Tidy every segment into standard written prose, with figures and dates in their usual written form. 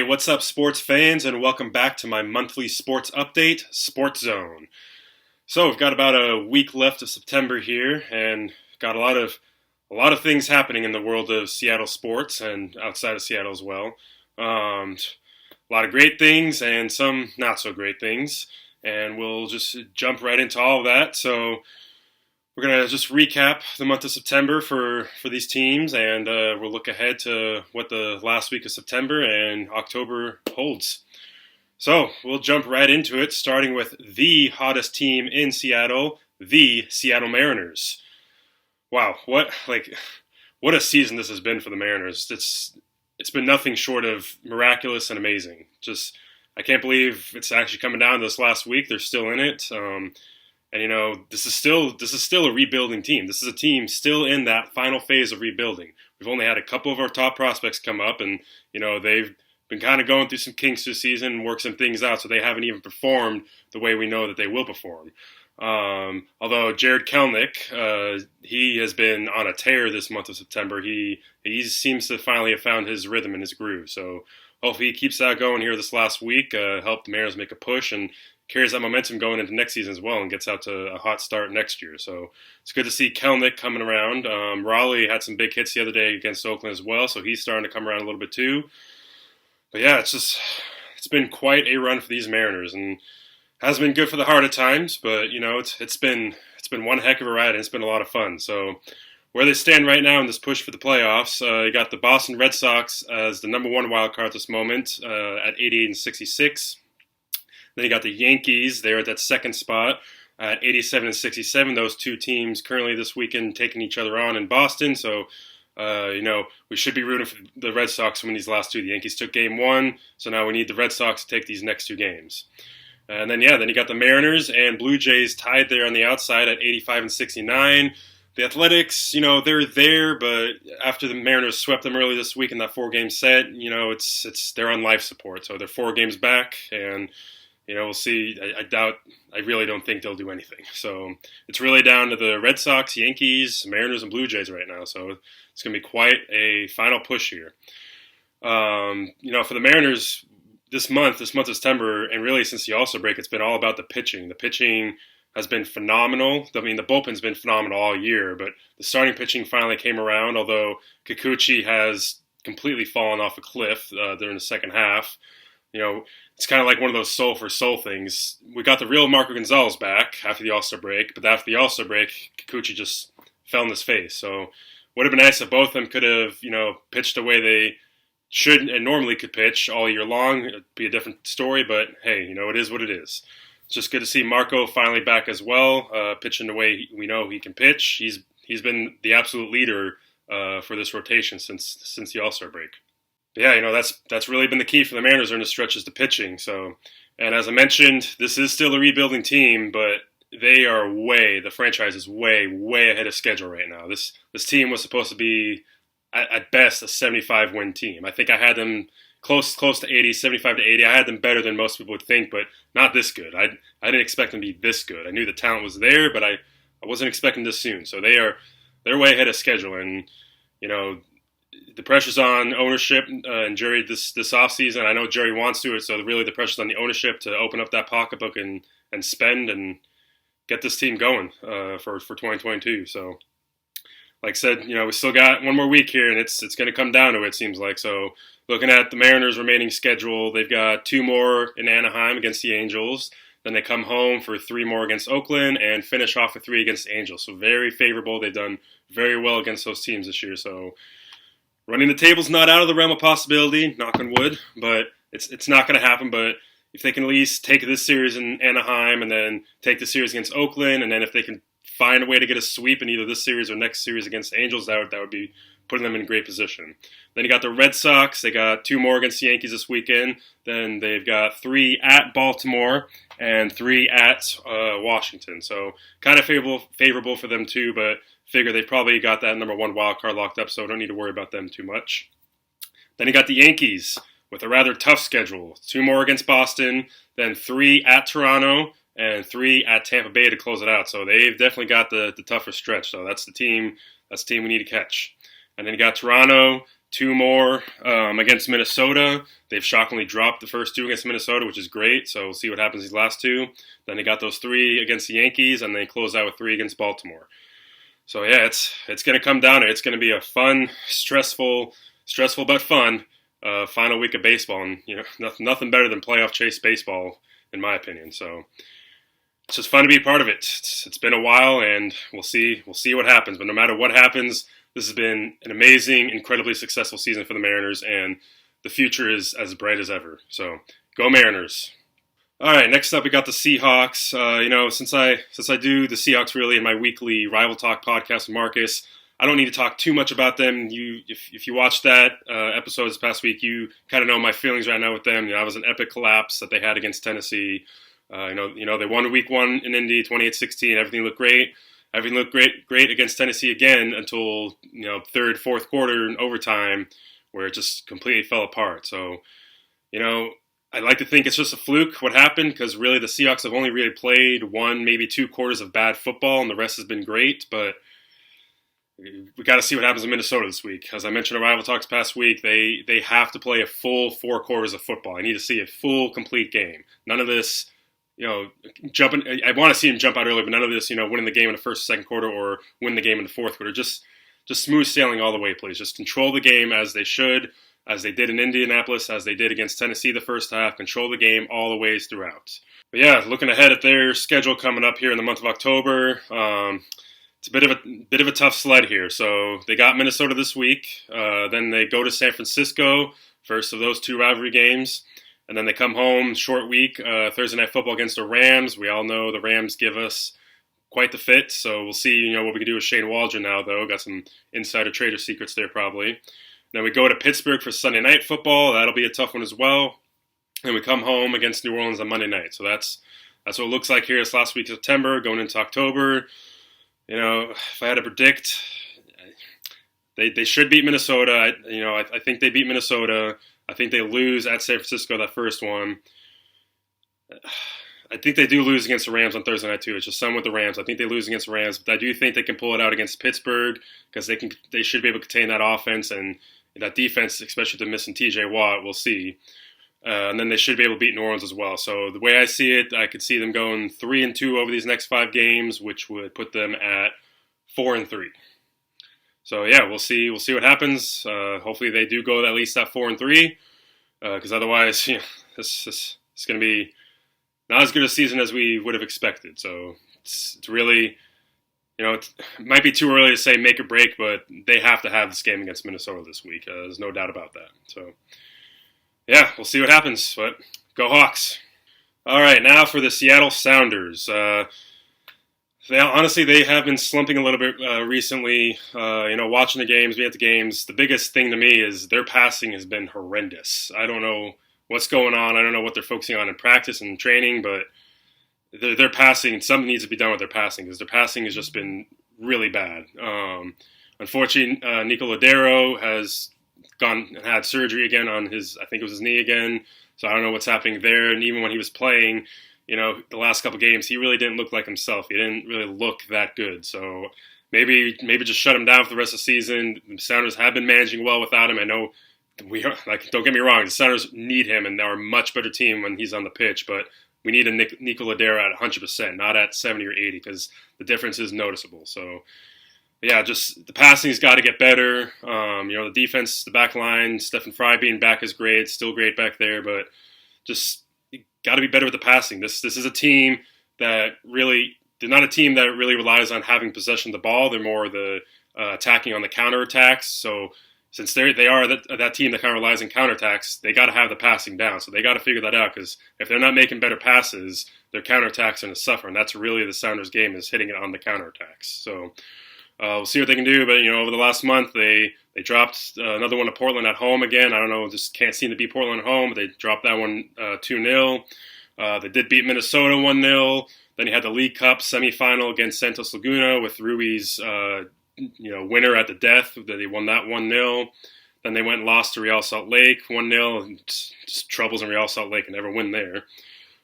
Hey, what's up, sports fans, and welcome back to my monthly sports update, Sports Zone. So we've got about a week left of September here, and got a lot of things happening in the world of Seattle sports and outside of Seattle as well. A lot of great things and some not so great things, and we'll just jump right into all of that. So we're going to just recap the month of September for these teams, and we'll look ahead to what the last week of September and October holds. So we'll jump right into it, starting with the hottest team in Seattle, the Seattle Mariners. Wow, what a season this has been for the Mariners. It's been nothing short of miraculous and amazing. Just I can't believe it's actually coming down to this last week. They're still in it. And this is still a rebuilding team. This is a team still in that final phase of rebuilding. We've only had a couple of our top prospects come up, and they've been kind of going through some kinks this season and work some things out, so they haven't even performed the way we know that they will perform. Although Jared Kelenic, he has been on a tear this month of September. He seems to finally have found his rhythm and his groove. So hopefully he keeps that going here this last week. Help the Mariners make a push and carries that momentum going into next season as well and gets out to a hot start next year. So it's good to see Kelenic coming around. Raleigh had some big hits the other day against Oakland as well, so he's starting to come around a little bit too. But yeah, it's been quite a run for these Mariners, and has been good for the heart at times, but it's been one heck of a ride, and it's been a lot of fun. So where they stand right now in this push for the playoffs, you got the Boston Red Sox as the number one wild card at this moment at 88 and 66. Then you got the Yankees. They're at that second spot at 87 and 67. Those two teams currently this weekend taking each other on in Boston. So, we should be rooting for the Red Sox to win these last two. The Yankees took game one, so now we need the Red Sox to take these next two games. And then you got the Mariners and Blue Jays tied there on the outside at 85 and 69. The Athletics, they're there, but after the Mariners swept them early this week in that 4-game set, they're on life support. So they're 4 games back, and we'll see. I really don't think they'll do anything. So it's really down to the Red Sox, Yankees, Mariners, and Blue Jays right now. So it's going to be quite a final push here. For the Mariners this month of September, and really since the All-Star break, it's been all about the pitching. The pitching has been phenomenal. I mean, the bullpen's been phenomenal all year, but the starting pitching finally came around, although Kikuchi has completely fallen off a cliff during the second half. It's kind of like one of those soul for soul things. We got the real Marco Gonzalez back after the All-Star break, but after the All-Star break, Kikuchi just fell on his face. So would have been nice if both of them could have, pitched the way they should and normally could pitch all year long. It'd be a different story, but hey, it is what it is. It's just good to see Marco finally back as well, pitching the way we know he can pitch. He's been the absolute leader for this rotation since the All-Star break. Yeah, that's really been the key for the Mariners during the stretch is the pitching. So, and as I mentioned, this is still a rebuilding team, but the franchise is way, way ahead of schedule right now. This team was supposed to be, at best, a 75-win team. I think I had them close to 80, 75 to 80. I had them better than most people would think, but not this good. I didn't expect them to be this good. I knew the talent was there, but I wasn't expecting this soon. So they're way ahead of schedule, and the pressure's on ownership and Jerry this offseason. I know Jerry wants to, so really the pressure's on the ownership to open up that pocketbook and spend and get this team going for 2022. So, like I said, we still got one more week here, and it's going to come down to it, seems like. So, looking at the Mariners' remaining schedule, they've got 2 more in Anaheim against the Angels. Then they come home for 3 more against Oakland and finish off with 3 against the Angels. So, very favorable. They've done very well against those teams this year. So, running the table's not out of the realm of possibility, knock on wood, but it's not going to happen. But if they can at least take this series in Anaheim and then take the series against Oakland, and then if they can find a way to get a sweep in either this series or next series against the Angels, that would be putting them in a great position. Then you got the Red Sox. They got 2 more against the Yankees this weekend. Then they've got 3 at Baltimore and 3 at Washington. So kind of favorable for them too, but figure they probably got that number 1 wild card locked up, so don't need to worry about them too much. Then you got the Yankees with a rather tough schedule. 2 more against Boston, then 3 at Toronto, and 3 at Tampa Bay to close it out. So they've definitely got the tougher stretch. So that's the team we need to catch. And then you got Toronto, two more against Minnesota. They've shockingly dropped the first two against Minnesota, which is great. So we'll see what happens these last two. Then they got those three against the Yankees, and they close out with three against Baltimore. So yeah, it's going to come down to it. It's going to be a fun, stressful but fun final week of baseball, and nothing better than playoff chase baseball, in my opinion. So it's just fun to be a part of it. It's been a while, and we'll see what happens. But no matter what happens, this has been an amazing, incredibly successful season for the Mariners, and the future is as bright as ever. So go Mariners! All right, next up we got the Seahawks. Since I do the Seahawks really in my weekly Rival Talk podcast with Marcus, I don't need to talk too much about them. If you watched that episode this past week, you kind of know my feelings right now with them. That was an epic collapse that they had against Tennessee. They won week 1 in Indy, 28-16. Everything looked great. Everything looked great against Tennessee again until third, fourth quarter and overtime, where it just completely fell apart. So, I'd like to think it's just a fluke what happened, because really the Seahawks have only really played 1, maybe 2 quarters of bad football, and the rest has been great. But we got to see what happens in Minnesota this week. As I mentioned in Rival Talks past week, they have to play a full 4 quarters of football. I need to see a full, complete game. None of this, jumping. I want to see him jump out early, but none of this, winning the game in the first, second quarter, or win the game in the fourth quarter. Just smooth sailing all the way, please. Just control the game as they should, as they did in Indianapolis, as they did against Tennessee the first half. Control the game all the ways throughout. But yeah, looking ahead at their schedule coming up here in the month of October, it's a bit of a tough sled here. So they got Minnesota this week. Then they go to San Francisco, first of those 2 rivalry games. And then they come home, short week, Thursday Night Football against the Rams. We all know the Rams give us quite the fit. So we'll see, what we can do with Shane Waldron now, though. Got some insider trader secrets there, probably. Then we go to Pittsburgh for Sunday Night Football. That'll be a tough one as well. And we come home against New Orleans on Monday night. So that's what it looks like here this last week of September, going into October. If I had to predict, they should beat Minnesota. I think they beat Minnesota. I think they lose at San Francisco, that first one. I think they do lose against the Rams on Thursday night too. It's just some with the Rams. I think they lose against the Rams, but I do think they can pull it out against Pittsburgh, because they should be able to contain that offense and that defense, especially with the missing T.J. Watt. We'll see. And then they should be able to beat New Orleans as well. So the way I see it, I could see them going 3-2 over these next 5 games, which would put them at 4-3. So yeah, we'll see what happens. Hopefully they do go at least at 4-3, because otherwise, this is going to be not as good a season as we would have expected. So it's really, it might be too early to say make or break, but they have to have this game against Minnesota this week. There's no doubt about that. So yeah, we'll see what happens, but go Hawks. All right, now for the Seattle Sounders. They have been slumping a little bit recently. Watching the games, being at the games, the biggest thing to me is their passing has been horrendous. I don't know what's going on. I don't know what they're focusing on in practice and training, but their passing, something needs to be done with their passing, because their passing has just been really bad. Unfortunately, Nico Lodero has gone and had surgery again on I think it was his knee again. So I don't know what's happening there. And even when he was playing, the last couple games, he really didn't look like himself. He didn't really look that good. So maybe just shut him down for the rest of the season. The Sounders have been managing well without him. I know don't get me wrong, the Sounders need him, and they're a much better team when he's on the pitch. But we need a Nico Lodero at 100%, not at 70 or 80, because the difference is noticeable. So yeah, just the passing's got to get better. The defense, the back line, Stephen Fry being back is great, still great back there, but just got to be better with the passing. This is a team that really, they're not a team that really relies on having possession of the ball. They're more the attacking on the counterattacks. So since they are that team that kind of relies on counterattacks, they got to have the passing down. So they got to figure that out, because if they're not making better passes, their counterattacks are going to suffer, and that's really the Sounders' game, is hitting it on the counterattacks. So we'll see what they can do, but over the last month they dropped another one to Portland at home again. I don't know, just can't seem to beat Portland at home, but they dropped that one 2-0. They did beat Minnesota 1-0. Then you had the League Cup semifinal against Santos Laguna with Rui's winner at the death. They won that 1-0. Then they went and lost to Real Salt Lake 1-0. And just troubles in Real Salt Lake and never win there.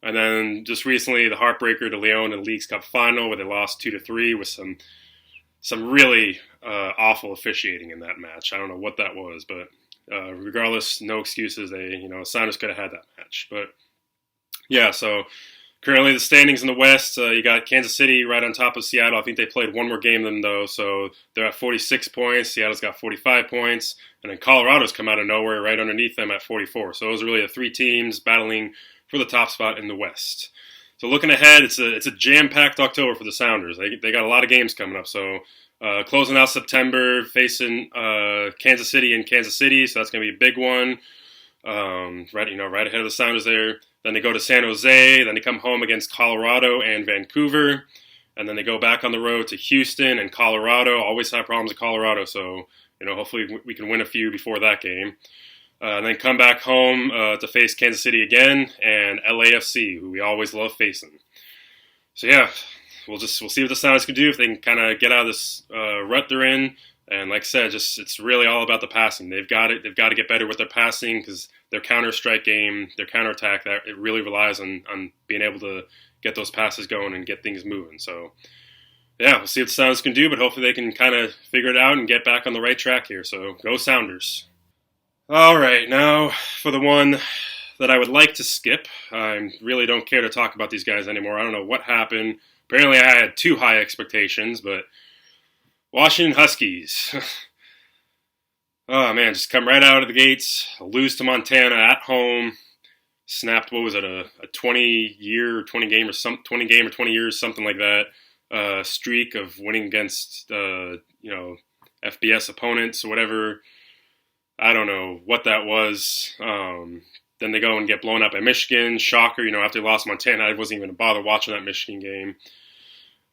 And then just recently the heartbreaker to Leon in the League's Cup final, where they lost 2-3 with some some really awful officiating in that match. I don't know what that was, but regardless, no excuses. Sounders could have had that match. But yeah, so currently the standings in the West, you got Kansas City right on top of Seattle. I think they played one more game than them, though, so they're at 46 points. Seattle's got 45 points. And then Colorado's come out of nowhere right underneath them at 44. So those are really the three teams battling for the top spot in the West. So looking ahead, it's a jam-packed October for the Sounders. They got a lot of games coming up. So closing out September, facing Kansas City in Kansas City, so that's going to be a big one. Right ahead of the Sounders there. Then they go to San Jose. Then they come home against Colorado and Vancouver. And then they go back on the road to Houston and Colorado. Always have problems with Colorado, so hopefully we can win a few before that game. And then come back home to face Kansas City again and LAFC, who we always love facing. So yeah, we'll see what the Sounders can do if they can kind of get out of this rut they're in. And like I said, it's really all about the passing. They've got to get better with their passing because their counter-strike game, their counterattack, that it really relies on being able to get those passes going and get things moving. So yeah, we'll see what the Sounders can do, but hopefully they can kind of figure it out and get back on the right track here. So go Sounders. All right, now for the one that I would like to skip. I really don't care to talk about these guys anymore. I don't know what happened. Apparently I had too high expectations, but Washington Huskies. Oh, man, just come right out of the gates, lose to Montana at home, snapped, what was it, a 20-year or 20 game or 20 years, something like that, streak of winning against, FBS opponents or whatever. I don't know what that was. Then they go and get blown up by Michigan. Shocker, after they lost Montana, I wasn't even going to bother watching that Michigan game.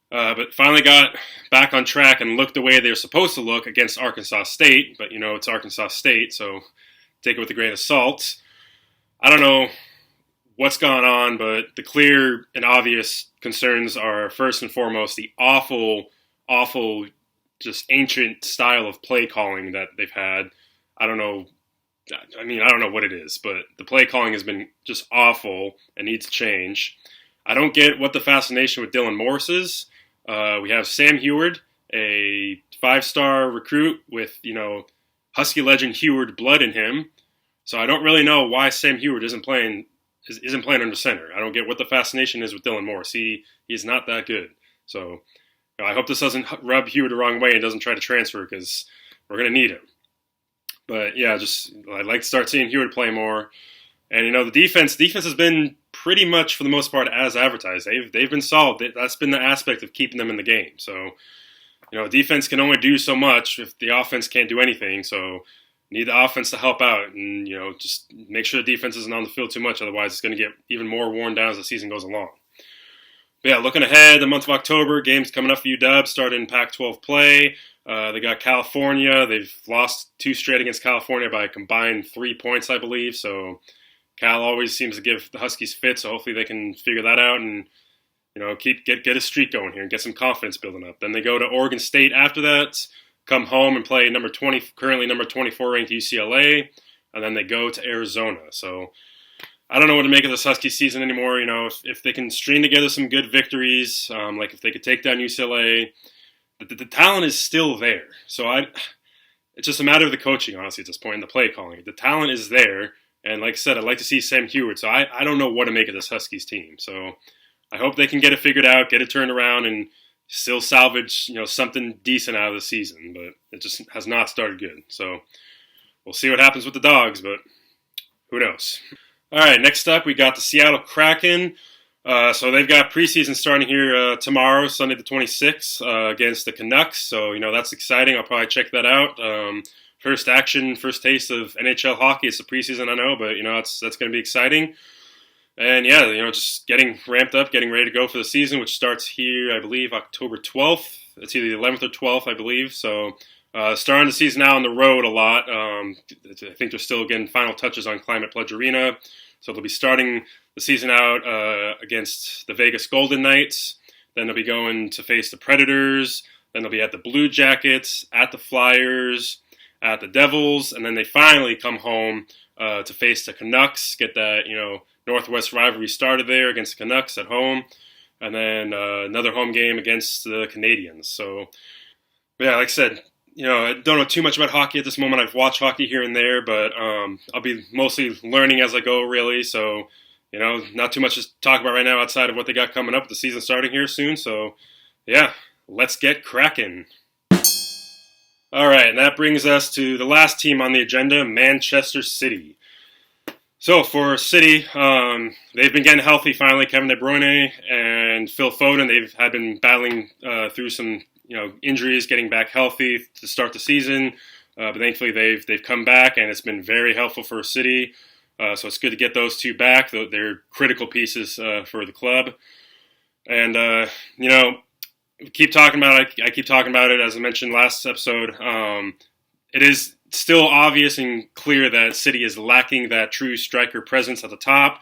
But finally got back on track and looked the way they were supposed to look against Arkansas State. But, it's Arkansas State, so take it with a grain of salt. I don't know what's gone on, but the clear and obvious concerns are, first and foremost, the awful, just ancient style of play calling that they've had. I don't know what it is, but the play calling has been just awful and needs to change. I don't get what the fascination with Dylan Morris is. We have Sam Heward, a 5-star recruit with, Husky legend Heward blood in him. So I don't really know why Sam Heward isn't playing under center. I don't get what the fascination is with Dylan Morris. He's not that good. So I hope this doesn't rub Heward the wrong way and doesn't try to transfer because we're going to need him. But yeah, I'd like to start seeing Heward play more. And the defense has been pretty much for the most part as advertised. They've been solid. That's been the aspect of keeping them in the game. So, defense can only do so much if the offense can't do anything. So, need the offense to help out and just make sure the defense isn't on the field too much. Otherwise, it's going to get even more worn down as the season goes along. But yeah, looking ahead, the month of October, games coming up for UW, starting in Pac-12 play. They got California. They've lost 2 straight against California by a combined 3 points, I believe. So Cal always seems to give the Huskies fit, so hopefully they can figure that out and get a streak going here and get some confidence building up. Then they go to Oregon State after that, come home and play currently number 24 ranked UCLA, and then they go to Arizona. So I don't know what to make of this Husky season anymore. If they can string together some good victories, like if they could take down UCLA, the talent is still there. So it's just a matter of the coaching, honestly, at this point, and the play calling. The talent is there, and like I said, I'd like to see Sam Heward. So I don't know what to make of this Huskies team. So I hope they can get it figured out, get it turned around, and still salvage something decent out of the season. But it just has not started good. So we'll see what happens with the Dogs, but who knows? All right, next up we got the Seattle Kraken. So they've got preseason starting here tomorrow, Sunday the 26th, against the Canucks. So, that's exciting. I'll probably check that out. First taste of NHL hockey. It's the preseason, I know, but, that's going to be exciting. And, yeah, just getting ramped up, getting ready to go for the season, which starts here, I believe, October 12th. It's either the 11th or 12th, I believe. So starting the season now on the road a lot. I think they're still getting final touches on Climate Pledge Arena. So they'll be starting the season out against the Vegas Golden Knights. Then they'll be going to face the Predators. Then they'll be at the Blue Jackets, at the Flyers, at the Devils. And then they finally come home to face the Canucks, get that, Northwest rivalry started there against the Canucks at home. And then another home game against the Canadians. So Yeah, like I said, I don't know too much about hockey at this moment. I've watched hockey here and there, but I'll be mostly learning as I go, really. So, not too much to talk about right now outside of what they got coming up with the season starting here soon. So, yeah, let's get cracking. All right, and that brings us to the last team on the agenda, Manchester City. So for City, they've been getting healthy finally. Kevin De Bruyne and Phil Foden, they've been battling through some injuries, getting back healthy to start the season. But thankfully they've come back, and it's been very helpful for City. So it's good to get those two back. They're critical pieces for the club. And keep talking about it. I keep talking about it, as I mentioned last episode. It is still obvious and clear that City is lacking that true striker presence at the top.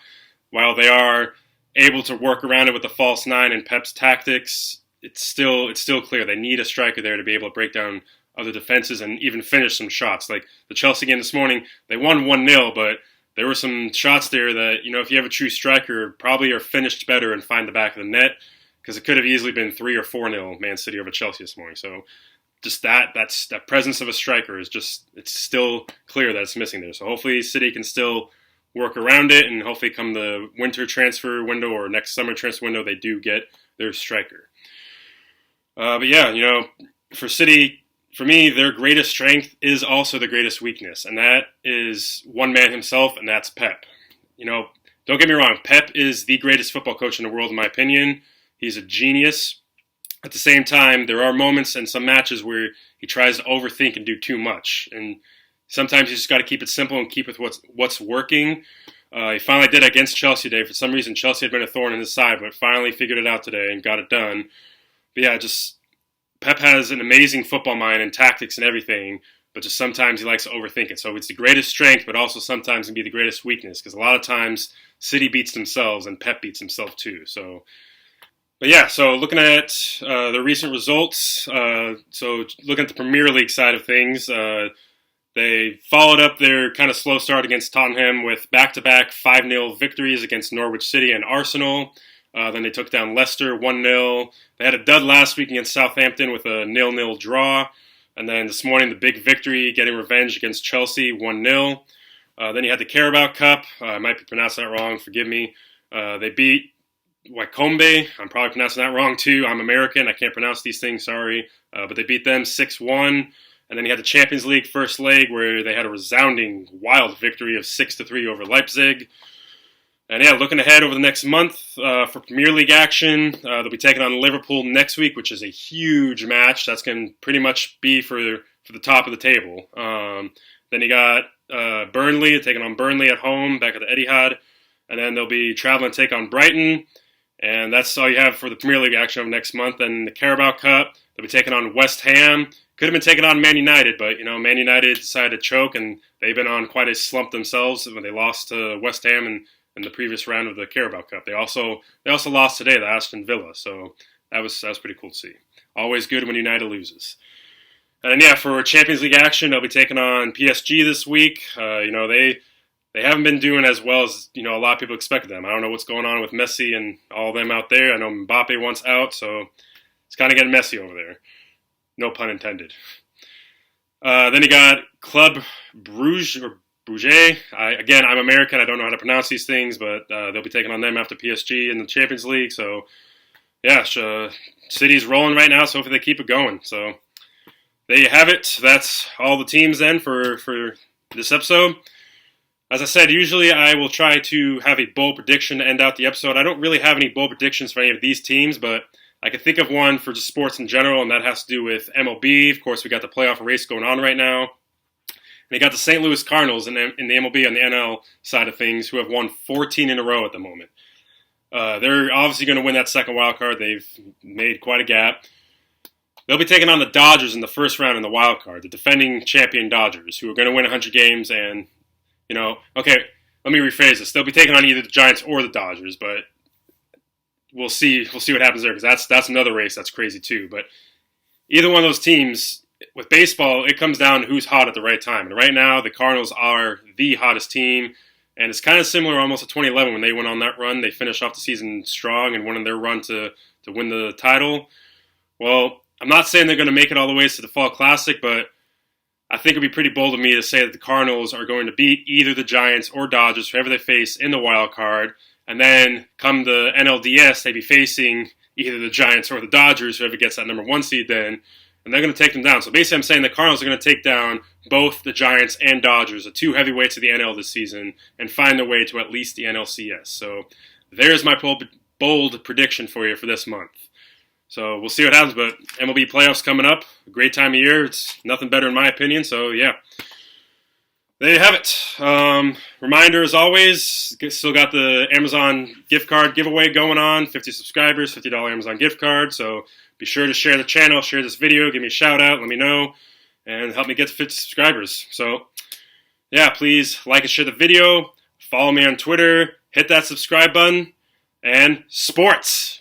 While they are able to work around it with the false nine and Pep's tactics, it's still clear they need a striker there to be able to break down other defenses and even finish some shots. Like the Chelsea game this morning, they won 1-0, but there were some shots there that, if you have a true striker, probably are finished better and find the back of the net, because it could have easily been 3 or 4-0 Man City over Chelsea this morning. So just that presence of a striker is it's still clear that it's missing there. So hopefully City can still work around it, and hopefully come the winter transfer window or next summer transfer window, they do get their striker. But yeah, for City, for me, their greatest strength is also the greatest weakness, and that is one man himself, and that's Pep. Don't get me wrong, Pep is the greatest football coach in the world, in my opinion. He's a genius. At the same time, there are moments in some matches where he tries to overthink and do too much. And sometimes you just got to keep it simple and keep with what's working. He finally did against Chelsea today. For some reason, Chelsea had been a thorn in his side, but finally figured it out today and got it done. But yeah, Pep has an amazing football mind and tactics and everything, but just sometimes he likes to overthink it. So it's the greatest strength, but also sometimes can be the greatest weakness, because a lot of times City beats themselves and Pep beats himself too. But yeah, so looking at the recent results, so looking at the Premier League side of things, they followed up their kind of slow start against Tottenham with back-to-back 5-0 victories against Norwich City and Arsenal. Then they took down Leicester 1-0. They had a dud last week against Southampton with a 0-0 draw. And then this morning, the big victory, getting revenge against Chelsea 1-0. Then you had the Carabao Cup. I might be pronouncing that wrong, forgive me. They beat Wycombe. I'm probably pronouncing that wrong too. I'm American. I can't pronounce these things, sorry. But they beat them 6-1. And then you had the Champions League first leg where they had a resounding, wild victory of 6-3 over Leipzig. And yeah, looking ahead over the next month for Premier League action, they'll be taking on Liverpool next week, which is a huge match. That's going to pretty much be for the top of the table. Then you got Burnley taking on Burnley at home, back at the Etihad. And then they'll be traveling to take on Brighton. And that's all you have for the Premier League action of next month. And the Carabao Cup, they'll be taking on West Ham. Could have been taking on Man United, but, Man United decided to choke, and they've been on quite a slump themselves when they lost to West Ham in the previous round of the Carabao Cup. They also lost today to Aston Villa, so that was pretty cool to see. Always good when United loses. And yeah, for Champions League action, they'll be taking on PSG this week. They haven't been doing as well as a lot of people expected them. I don't know what's going on with Messi and all of them out there. I know Mbappe wants out, so it's kind of getting messy over there. No pun intended. Then you got Club Bruges or Bruges. I'm American. I don't know how to pronounce these things, but they'll be taking on them after PSG in the Champions League. So yeah, City's rolling right now, so hopefully they keep it going. So there you have it. That's all the teams then for this episode. As I said, usually I will try to have a bold prediction to end out the episode. I don't really have any bold predictions for any of these teams, but I can think of one for just sports in general, and that has to do with MLB. Of course, we got the playoff race going on right now. And you got the St. Louis Cardinals in the MLB on the NL side of things, who have won 14 in a row at the moment. They're obviously going to win that second wild card. They've made quite a gap. They'll be taking on the Dodgers in the first round in the wild card, the defending champion Dodgers, who are going to win 100 games. And, okay, let me rephrase this. They'll be taking on either the Giants or the Dodgers, but we'll see what happens there, because that's another race that's crazy too. But either one of those teams, with baseball, it comes down to who's hot at the right time. And right now, the Cardinals are the hottest team. And it's kind of similar almost to 2011 when they went on that run. They finished off the season strong and won their run to win the title. Well, I'm not saying they're going to make it all the way to the Fall Classic, but I think it'd be pretty bold of me to say that the Cardinals are going to beat either the Giants or Dodgers, whoever they face in the wild card. And then come the NLDS, they'd be facing either the Giants or the Dodgers, whoever gets that number 1 seed then. And they're going to take them down. So basically I'm saying the Cardinals are going to take down both the Giants and Dodgers, the 2 heavyweights of the NL this season, and find their way to at least the NLCS. So there's my bold prediction for you for this month. So we'll see what happens, but MLB playoffs coming up. A great time of year. It's nothing better in my opinion, so yeah. There you have it. Reminder, as always, still got the Amazon gift card giveaway going on. 50 subscribers, $50 Amazon gift card. So be sure to share the channel, share this video, give me a shout out, let me know, and help me get to 50 subscribers. So yeah, please like and share the video. Follow me on Twitter. Hit that subscribe button. And sports!